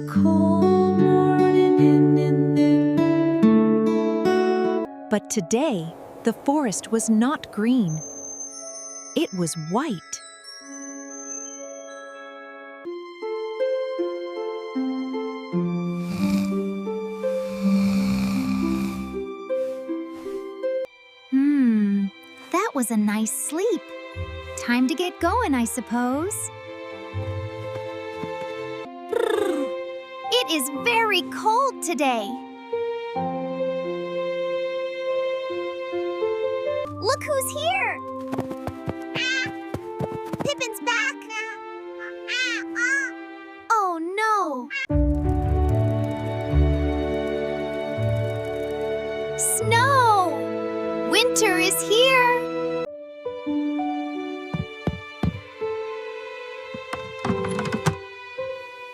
cold morning. But today, the forest was not green. It was white. That was a nice sleep. Time to get going, I suppose. It is very cold today. Look who's here! Pippin's back! Oh no! Snow! Winter is here!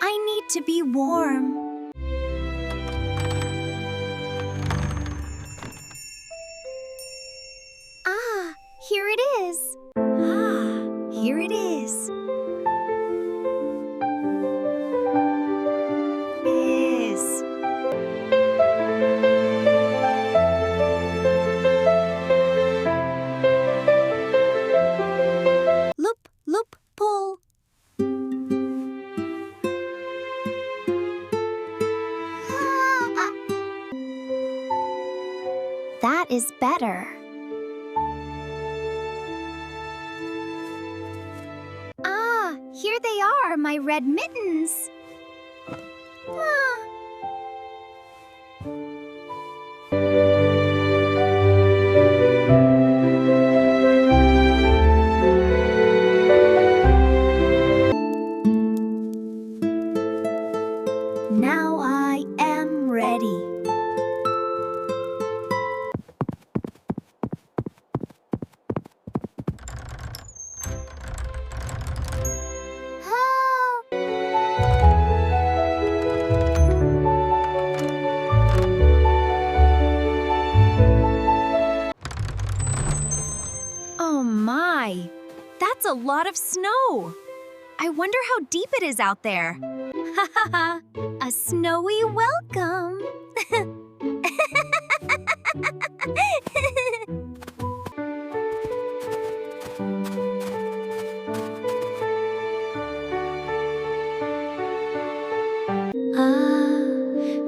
I need to be warm. Ah, here it is. Here it is. Loop, loop, pull. That is better. Ah, here they are, my red mittens. Now I am ready. Oh my! That's a lot of snow! I wonder how deep it is out there. Ha ha ha! A snowy welcome!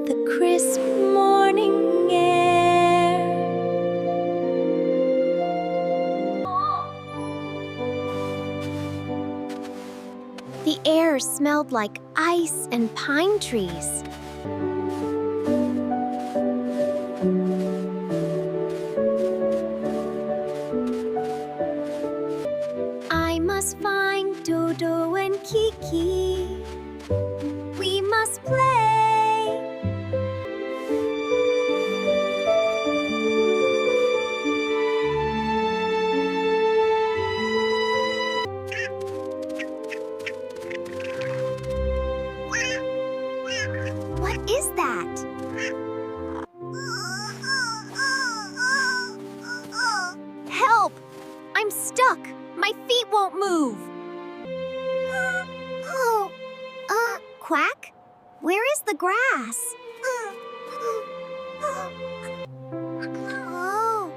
The crisp morning air. The air smelled like ice and pine trees. I must find Dodo and Kiki. We must play. What is that? Help! I'm stuck. My feet won't move. Quack? Where is the grass? Oh,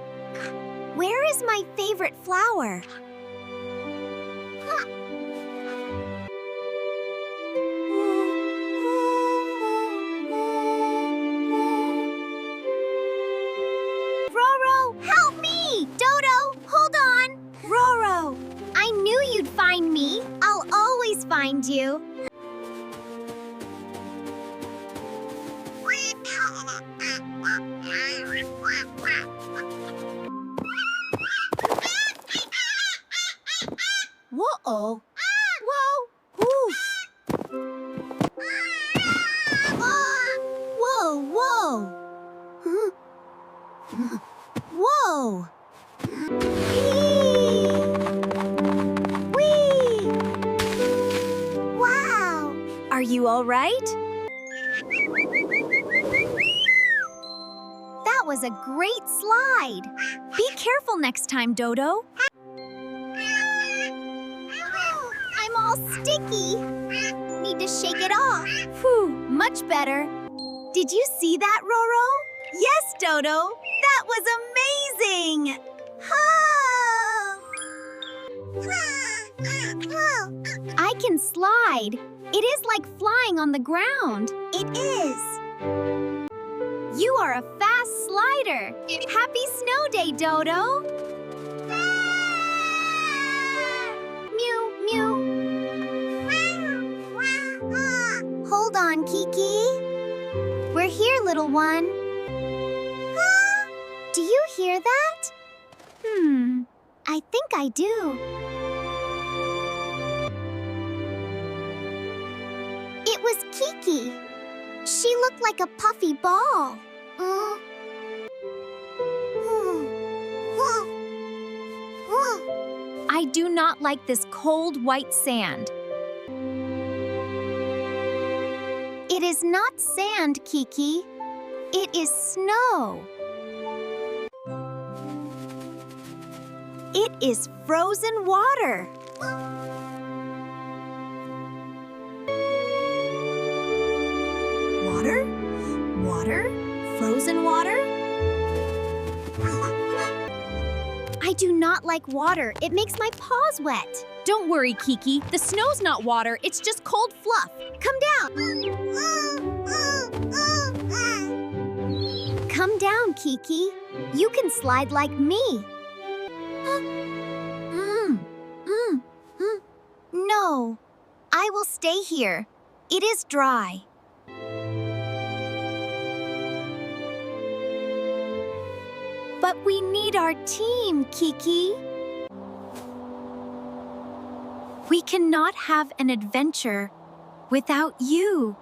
where is my favorite flower? Roro, help me! Dodo, hold on! Roro, I knew you'd find me. I'll always find you. Whoa! Whoa! Oof. Whoa, whoa! Whoa! Whee! Wow! Are you all right? That was a great slide. Be careful next time, Dodo. I'm all sticky. Need to shake it off. Whew, much better. Did you see that, Roro? Yes, Dodo. That was amazing. I can slide. It is like flying on the ground. It is. You are a fast slider. Happy snow day, Dodo. Mew, mew. Hold on, Kiki. We're here, little one. Do you hear that? I think I do. It was Kiki. She looked like a puffy ball. I do not like this cold white sand. It is not sand, Kiki. It is snow. It is frozen water. Water? Water? Frozen water? I do not like water. It makes my paws wet. Don't worry, Kiki. The snow's not water. It's just cold fluff. Come down. Come down, Kiki. You can slide like me. No, I will stay here. It is dry. But we need our team, Kiki. We cannot have an adventure without you.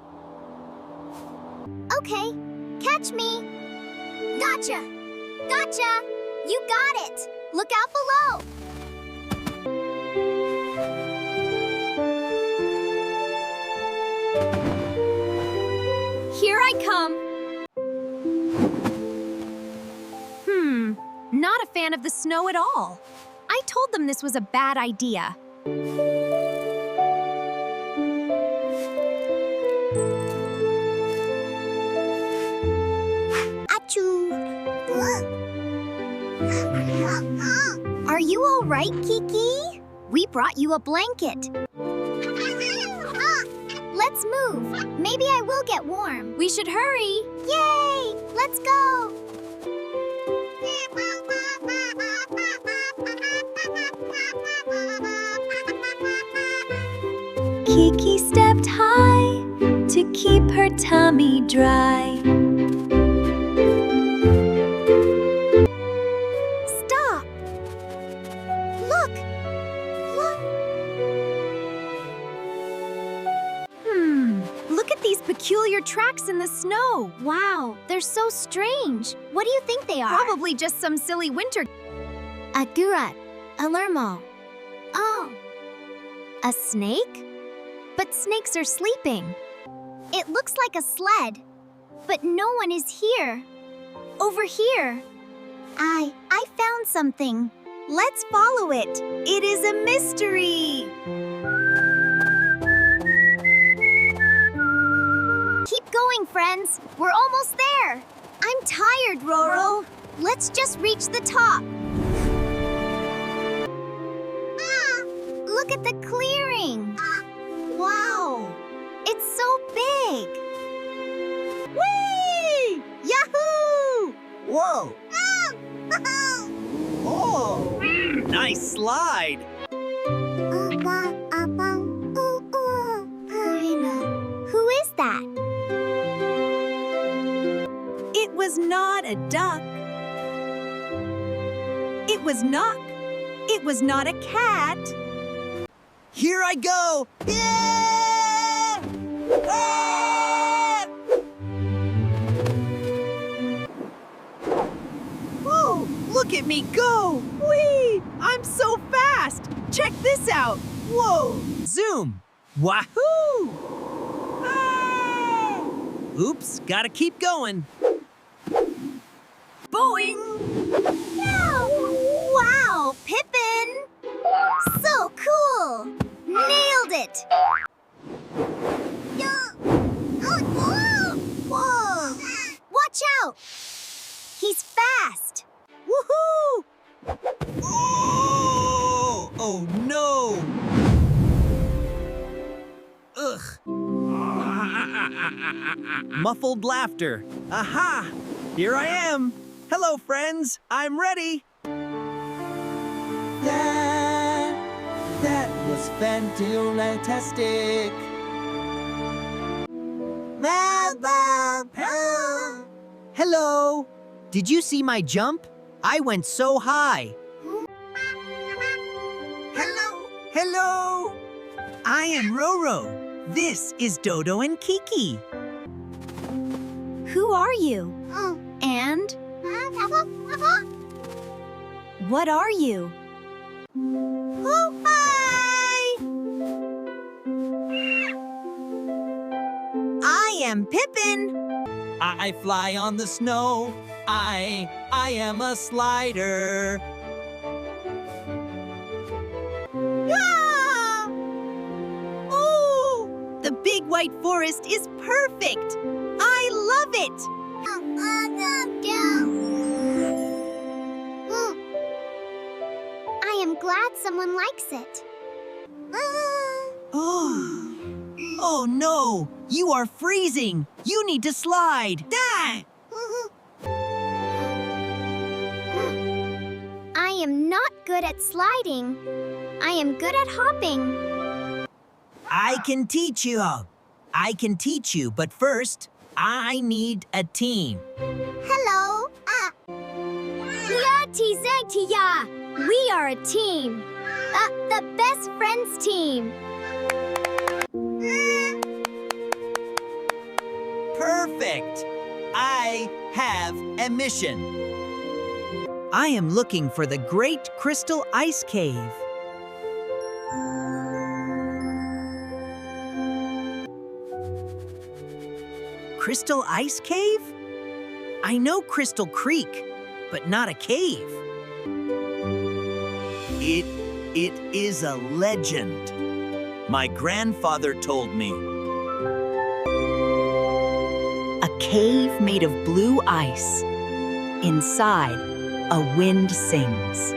Okay, catch me. Gotcha. Gotcha. You got it. Look out below. Here I come. Not a fan of the snow at all. I told them this was a bad idea. Achoo. Are you all right, Kiki? We brought you a blanket. Let's move. Maybe I will get warm. We should hurry. Yay! Let's go. Kiki stepped high to keep her tummy dry. Stop! Look! Look! Look at these peculiar tracks in the snow. Wow, they're so strange. What do you think they are? Probably just some silly winter. Agurat, alermo. Oh, A snake? But snakes are sleeping. it looks like a sled, but no one is here. Over here. I found something. Let's follow it. It is a mystery. Keep going, friends. We're almost there. I'm tired, Roro. Let's just reach the top. Look at the clearing. Wow, it's so big. Whee! Yahoo! Whoa! Oh! Nice slide! Who is that? It was not a duck. It was not. It was not a cat. Here I go! Yeah! Ah! Whoa! Look at me go! Whee! I'm so fast! Check this out! Whoa! Zoom! Wahoo! Ah! Oops, gotta keep going. Boing! Wow, Pippin! So cool! Nailed it! out! He's fast! Woohoo! Oh! Oh no! Ugh! Muffled laughter. Aha! Here I am! Hello, friends! I'm ready! That was fantastic! Hello! Did you see my jump? I went so high! Hello! Hello! I am Roro. This is Dodo and Kiki. Who are you? And what are you? Oh, hi! I am Pippin. I fly on the snow. I am a slider. Ah! Oh, the big white forest is perfect. I love it. I am glad someone likes it. Oh no! You are freezing! You need to slide! Die! I am not good at sliding. I am good at hopping. I can teach you. I can teach you, but first, I need a team. Hello. We are a team. The best friends team. Perfect! I have a mission. I am looking for the Great Crystal Ice Cave. Crystal Ice Cave? I know Crystal Creek, but not a cave. It is a legend. My grandfather told me. A cave made of blue ice. Inside, a wind sings.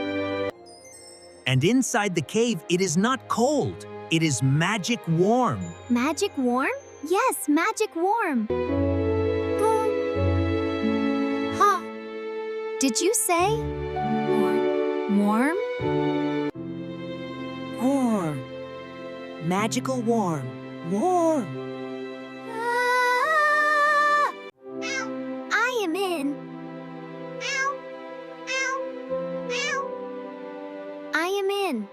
And inside the cave, it is not cold. It is magic warm. Magic warm? Yes, magic warm. Huh? Did you say warm? Warm. Magical warm. Warm. I am in. I am in.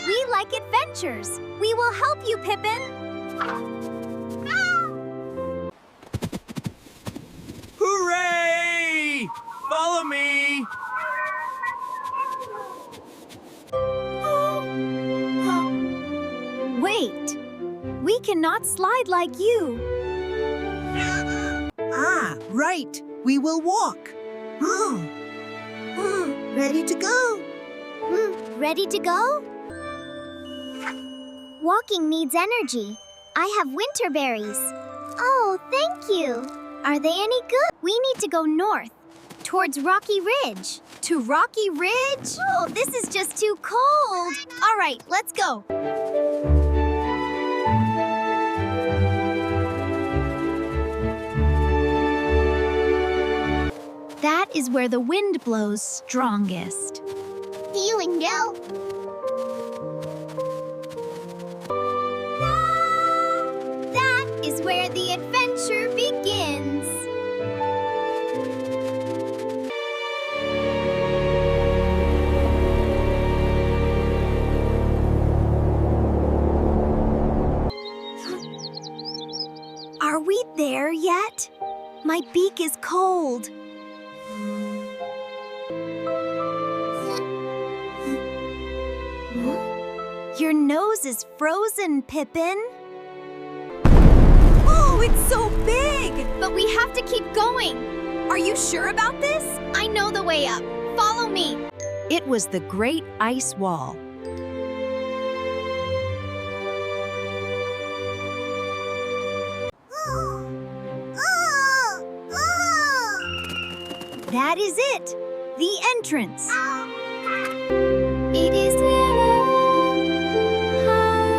We like adventures. We will help you, Pippin. Hooray! Follow me! Wait, we cannot slide like you. Ah, right. We will walk. Ready to go. Ready to go? Walking needs energy. I have winter berries. Oh, thank you. Are they any good? We need to go north, towards Rocky Ridge. To Rocky Ridge? Oh, this is just too cold. All right, let's go. That is where the wind blows strongest. Feeling go. That is where the adventure begins. Are we there yet? My beak is cold. Your nose is frozen, Pippin. Oh, it's so big! But we have to keep going. Are you sure about this? I know the way up. Follow me. It was the Great Ice Wall. That is it! The entrance! It is high.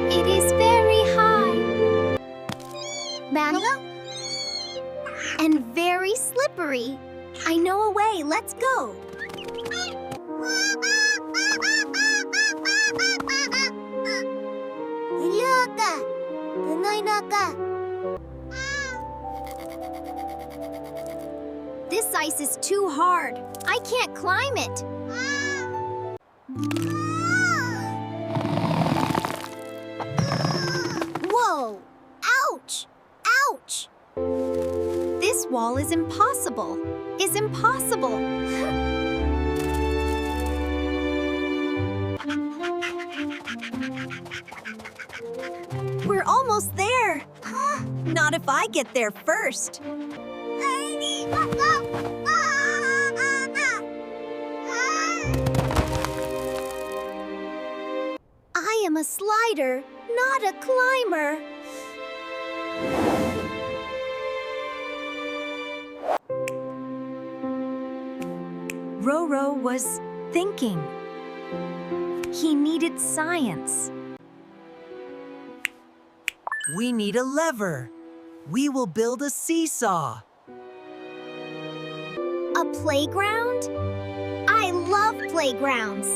It is very high. Bango? And very slippery. I know a way. Let's go. This ice is too hard. I can't climb it. Whoa! Ouch! Ouch! This wall is impossible. Is impossible. We're almost there. Not if I get there first. I am a slider, not a climber. Roro was thinking. He needed science. We need a lever. We will build a seesaw. A playground? I love playgrounds.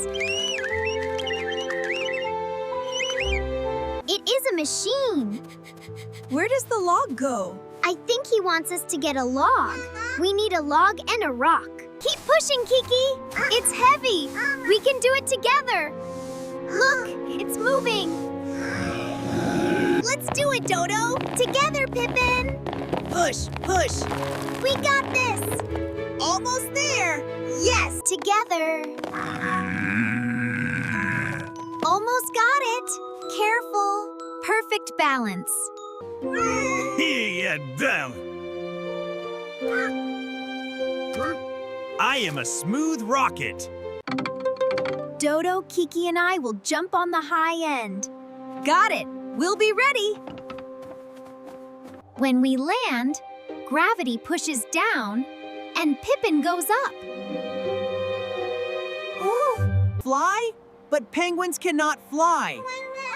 It is a machine. Where does the log go? I think he wants us to get a log. We need a log and a rock. Keep pushing, Kiki. It's heavy. We can do it together. Look, it's moving. Let's do it, Dodo. Together, Pippin. Push, push. We got this. Almost there. Yes, together. Almost got it. Careful. Perfect balance. Yeah, damn. I am a smooth rocket. Dodo, Kiki, and I will jump on the high end. Got it. We'll be ready. When we land, gravity pushes down and Pippin goes up. Ooh. Fly? But penguins cannot fly.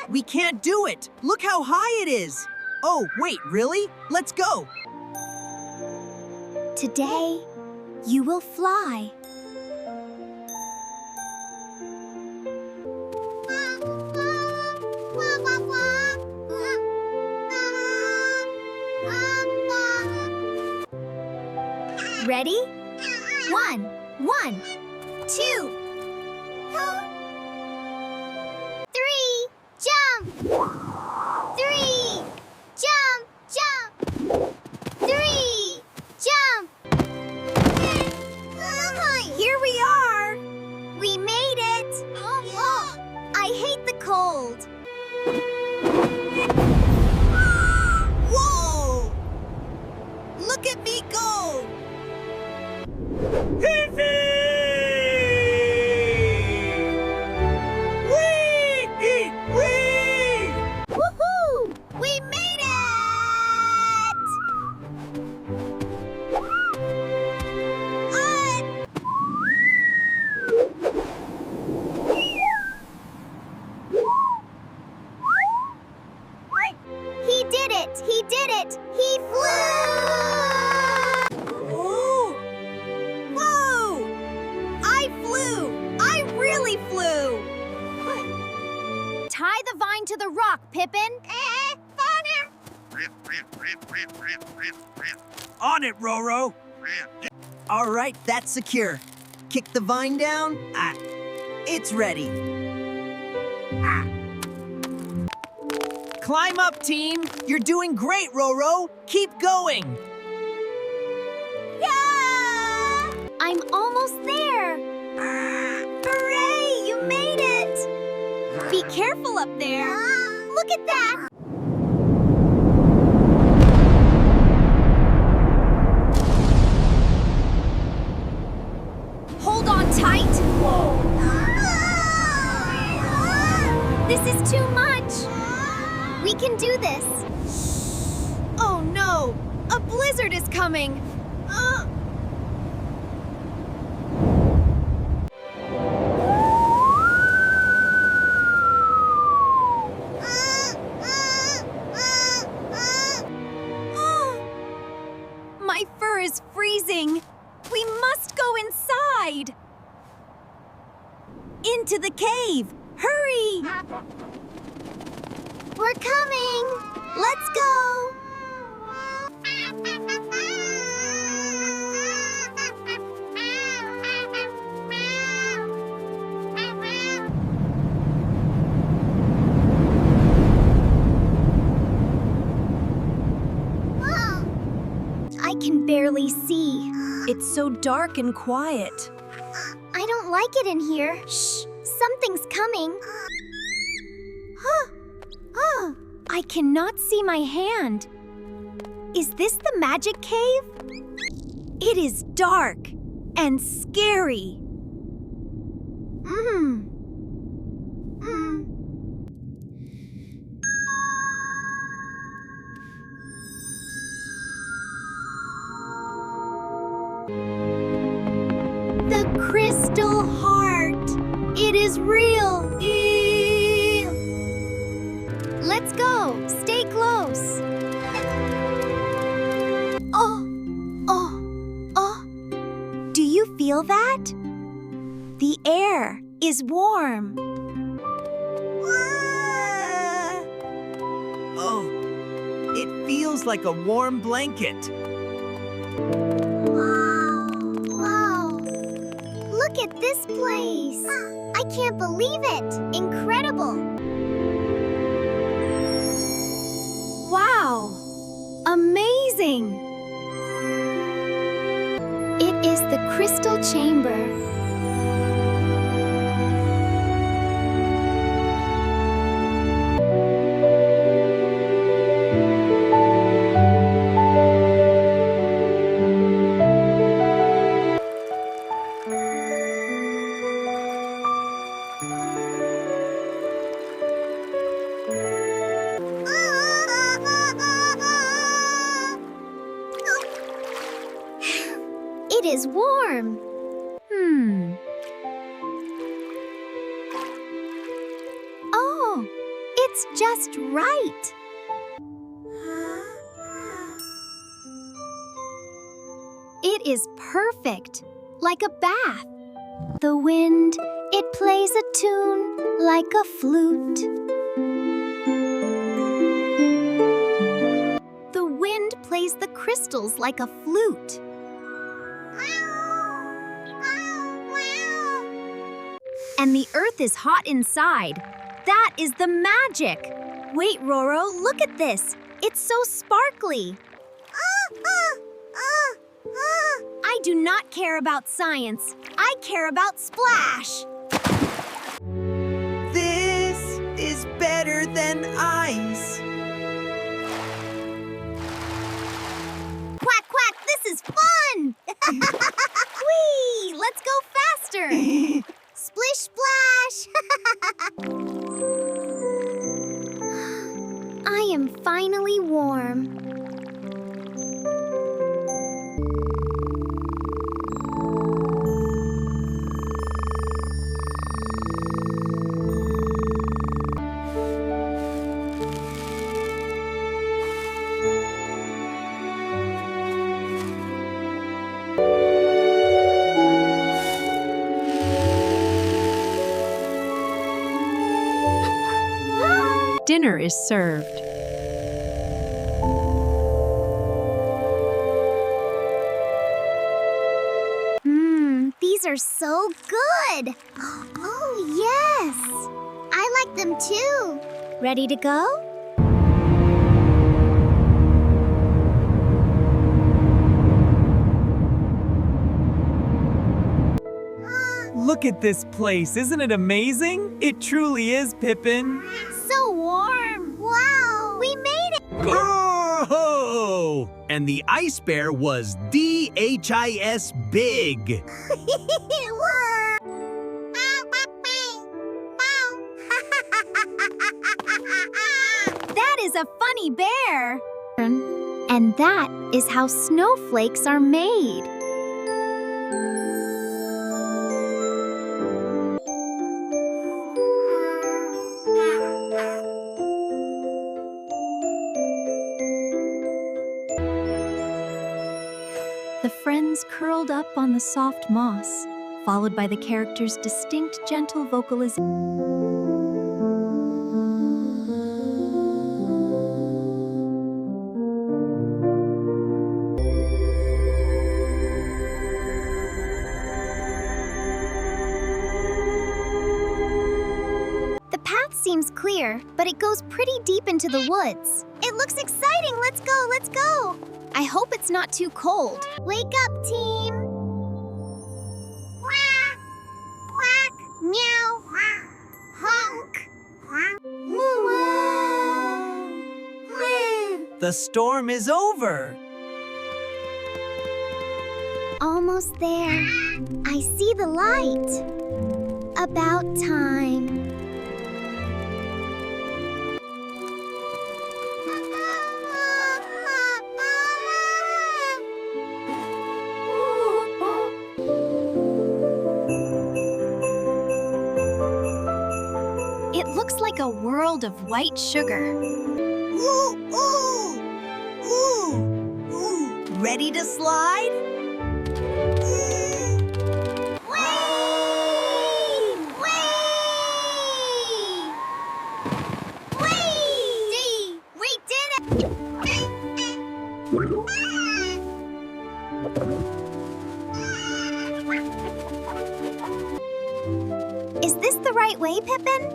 We can't do it. Look how high it is. Oh, wait, really? Let's go. Today, you will fly. Ready? 1, 1, 2, 3, jump! 3, jump, jump! 3, jump! Here we are. We made it! I hate the cold. Whoa! Look at me go! Woohoo! We made it! He did it! He did it! He flew! Ooh. Whoa! I flew! I really flew! Tie the vine to the rock, Pippin. On it, Roro. All right, that's secure. Kick the vine down. It's ready. Climb up, team. You're doing great, Roro. Keep going. Yeah! I'm almost there. Hooray! You made it! Be careful up there. Look at that. Hold on tight. This is too much. We can do this. Oh no! A blizzard is coming! My fur is freezing. We must go inside. Into the cave. Hurry! We're coming! Let's go! I can barely see. It's so dark and quiet. I don't like it in here. Shh! Something's coming. I cannot see my hand. Is this the magic cave? It is dark and scary. The crystal heart. It is real. Let's go. Stay close. Do you feel that? The air is warm. Oh, it feels like a warm blanket. Wow. Look at this place. I can't believe it. Incredible. Wow! Amazing! It is the crystal chamber. It is warm. Oh, it's just right. It is perfect, like a bath. The wind, it plays a tune like a flute. The wind plays the crystals like a flute. And the earth is hot inside. That is the magic. Wait, Roro, look at this. It's so sparkly. I do not care about science. I care about splash. This is better than ice. Quack, quack, this is fun! Whee! Let's go faster! Splish splash! I am finally warm. Dinner is served. These are so good. Oh, yes. I like them too. Ready to go? Look at this place. Isn't it amazing? It truly is, Pippin. So warm. Wow, we made it. Oh! And the ice bear was DHIS big. That is a funny bear. And And that is how snowflakes are made. The friends curled up on the soft moss, followed by the characters' distinct, gentle vocalization. The path seems clear, but it goes pretty deep into the woods. It looks exciting! Let's go, let's go! I hope it's not too cold. Wake up, team! Quack! Quack! Meow! Honk! The storm is over. Almost there. I see the light. About time. It looks like a world of white sugar. Ooh, ooh, ooh, ooh. Ready to slide? We did it! Is this the right way, Pippin?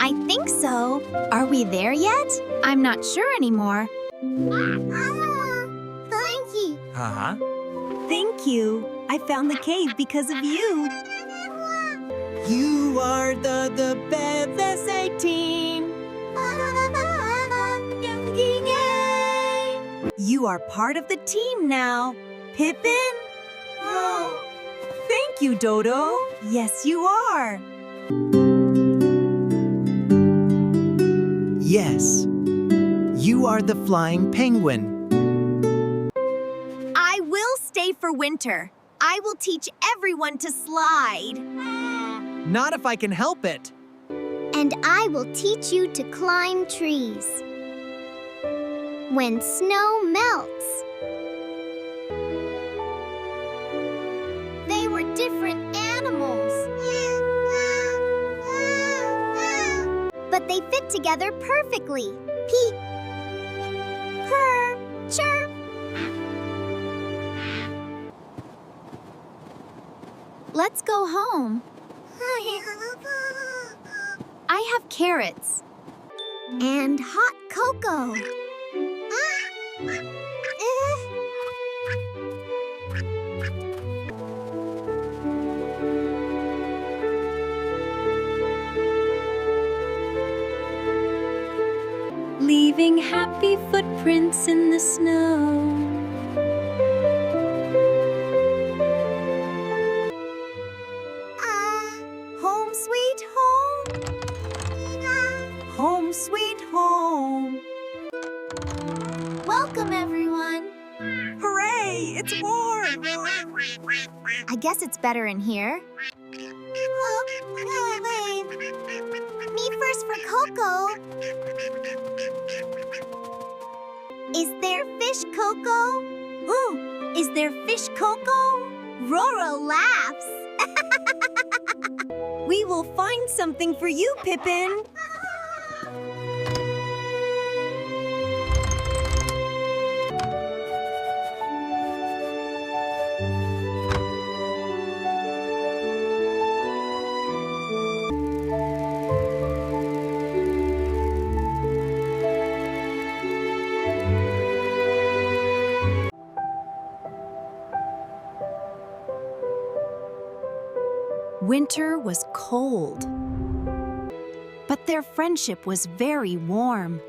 I think so. Are we there yet? I'm not sure anymore. Thank you. Uh-huh. Thank you. I found the cave because of you. You are the best team. You are part of the team now. Pippin? Thank you, Dodo. Yes, you are. Yes. You are the flying penguin. I will stay for winter. I will teach everyone to slide. Not if I can help it. And I will teach you to climb trees. When snow melts. They were different animals. But they fit together perfectly. Peep, purr, chirp. Let's go home. I have carrots. And hot cocoa. Leaving happy footprints in the snow. Home sweet home. Home sweet home. Welcome, everyone. Hooray, it's warm. I guess it's better in here. Me first for Coco. Is there fish Coco? Ooh, is there fish Coco? Roro laughs. We will find something for you, Pippin. Winter was cold, but their friendship was very warm.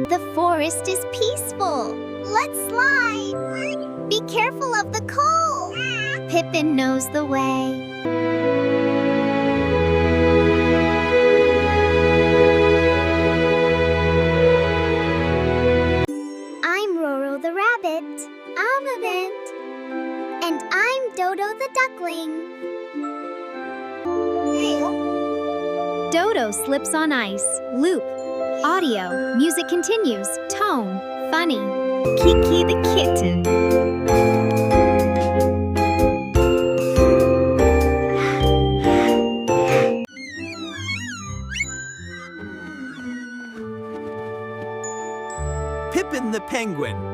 The forest is peaceful. Let's slide. Be careful cold. Pippin knows the way. I'm Roro the Rabbit. I'm a vent. And I'm Dodo the Duckling. Dodo slips on ice. Loop. Audio. Music continues. Tone. Funny. Kiki the Kitten. Pippin the penguin.